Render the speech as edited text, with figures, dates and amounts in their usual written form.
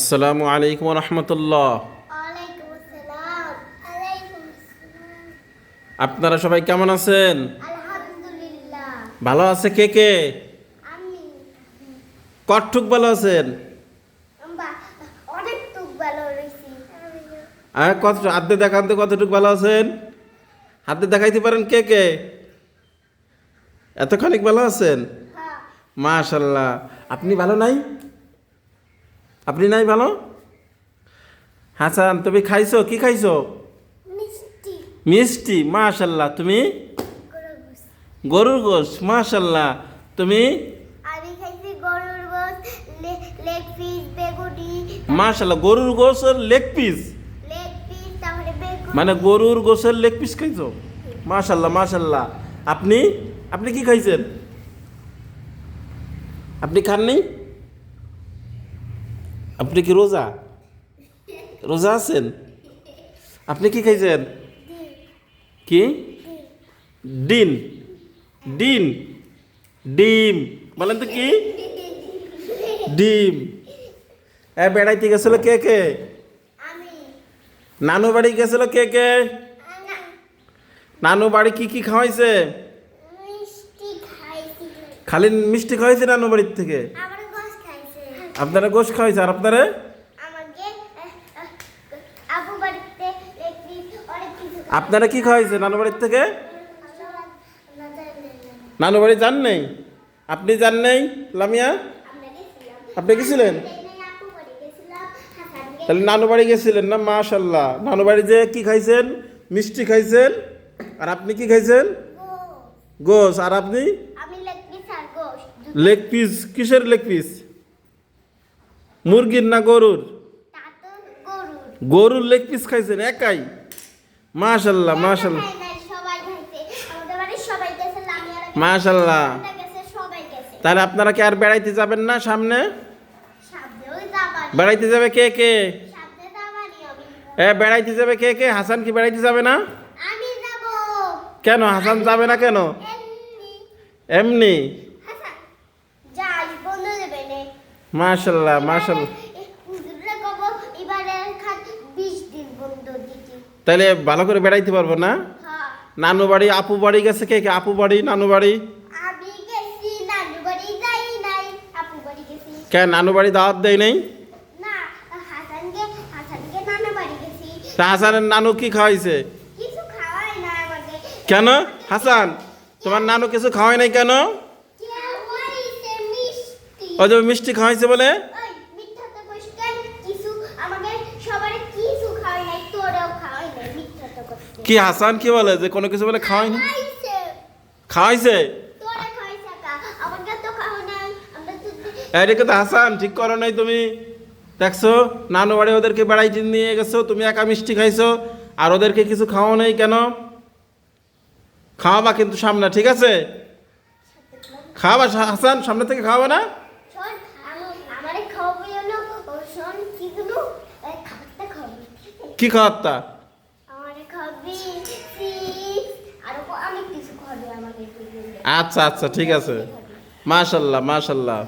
আসসালামু আলাইকুম রহমতুল্লাহ। ওয়ালাইকুম আসসালাম। আলাইকুম আসসালাম। আপনারা সবাই কেমন আছেন? আলহামদুলিল্লাহ। ভালো আছে কে কে? আমি কতটুক ভালো আছেন? বা অনেক টুক ভালো রয়েছি। কত হাতে দেখান তো কতটুক ভালো আছেন? হাতে দেখাইতে পারেন কে কে? এতখানিক ভালো আছেন? হ্যাঁ, মাশাল্লাহ। আপনি ভালো নাই? আপনি নাই ভালো? হাসান তুমি খাইছো? কি খাইছো? মিষ্টি মিষ্টি। মাশাল্লাহ। তুমি? গরুর। গরুর গোশ। মাশাল্লাহ। তুমি? আমি খাইছি গরুর গোশত, লেগ পিস, বেগুনি, মাশাল্লাহ। গরুর গোশ আর লেগ পিস, লেগ পিস, তারপরে বেগুনি। মানে গরুর গোশের লেগ পিস খাইছো? মাশাল্লাহ মাশাল্লাহ। আপনি আপনি কি খাইছেন? আপনি খাননি? আপনি কি রোজা? রোজা আছেন? আপনি কি খাইছেন? কি? ডিম। ডিম। ডিম বলেন তো কি? ডিম। বেড়াইতে গেছিল কে কে? আমি নানু বাড়ি গেছিল কে কে? না, নানু বাড়ি কি কি খাওয়াইছে? মিষ্টি খাইছি। খালি মিষ্টি খাওয়াইছে নানু বাড়ির থেকে? আমার গোশত খাইছে। আপনারা গোশ খাওয়াইছে আর আপনারা? আমাকে আবু বাড়িতে লেগ পিস অনেক কিছু আপনারা কি খাওয়াইছে নানু বাড়ির থেকে? খাইছে। নানু বাড়ি যান নেই? আপনি যান নেই লামিয়া? আপনি গেছিলেন? তাহলে নানু বাড়ি গেছিলেন না? মাশাল্লাহ। নানু বাড়ি যে কি খাইছেন? মিষ্টি খাইছেন। আর আপনি কি খাইছেন? গোশ। আর আপনি? আমি লেগ পিস আর গোশত লেগ পিস। কিসের লেগ পিস? মুরগির না গরুর? তা তো গরুর। গরুর লেগ পিস খাইছেন একাই? মাশাল্লাহ মাশাল্লাহ একা খাই নাই, সবাই খাইছে। আমাদের বাড়ির সবাই গেছে, লামিয়ারা গেছে, মাশাল্লাহ। আমরা গেছে, সবাই গেছে। তাহলে আপনারা কি আর বেড়াইতে যাবেন না সামনে? সামনেও যাবানি। বেড়াইতে যাবে কে কে? সামনে যাবানি আমি। বেড়াইতে যাবে কে কে? হাসান কি বেড়াইতে যাবে না? আমি যাব। কেন হাসান যাবে না কেন? এমনি। এমনি? হাসান, যাই বন্ধ দেবে নে। মাশাল্লাহ মাশাল্লাহ। হুজুরে কব এবারে 20 দিন বন্ধ দিতে। তাহলে ভালো করে বেড়াইতে পারবো না? হ্যাঁ, নানু বাড়ি আপু বাড়ি গেছে কে কে? আপু বাড়ি নানু বাড়ি? আমি গেছি, নানু বাড়ি যাই নাই, আপু বাড়ি গেছি। কেন নানু বাড়ি দাওয়াত দেয় নাই? না, হাসানকে নানু বাড়ি গেছি। তা হাসানের নানু কি খাওয়াইছে? কিছু খাওয়াই না আমাকে। কেন হাসান, তোমার নানু কিছু খাওয়াই নাই কেন? খাওয়াইছে মিষ্টি। ওই যে মিষ্টি খাওয়াইছে বলে? ওই মিথ্যাতে কইছেন, কিছু আমাকে সবারে কিছু খাওয়াই নাই, তোরেও খাওয়াই নাই, মিথ্যাতে কইছেন। কি হাসান কি বলে যে কোনো কিছু বলে খাওয়াই না? খাইছে। খাওয়াইছে? তোরে খাইছে কা, আমাকে তো খাওয়াই নাই। আমরা তো এদিকে তো হাসান ঠিক করো নাই তুমি। দেখছো নানু বাড়ি ওদেরকে বেড়াইতে নিয়ে গেছো, তুমি একা মিষ্টি খাইছো আর ওদেরকে কিছু খাওয়া নেই কেন? খাওয়াবা কিন্তু সামনে, ঠিক আছে? খাওয়াবা হাসান, সামনে থেকে খাওয়াবা না? শোন, আমারে খাওয়াবি না। ও শোন, কি গুলো খাবারটা খাবি। কি খাওয়াতা? আমারে খাবি চিপস, আর অনেক কিছু খাবি আমাকে। আচ্ছা আচ্ছা ঠিক আছে। মাশাল্লাহ মাশাল্লাহ।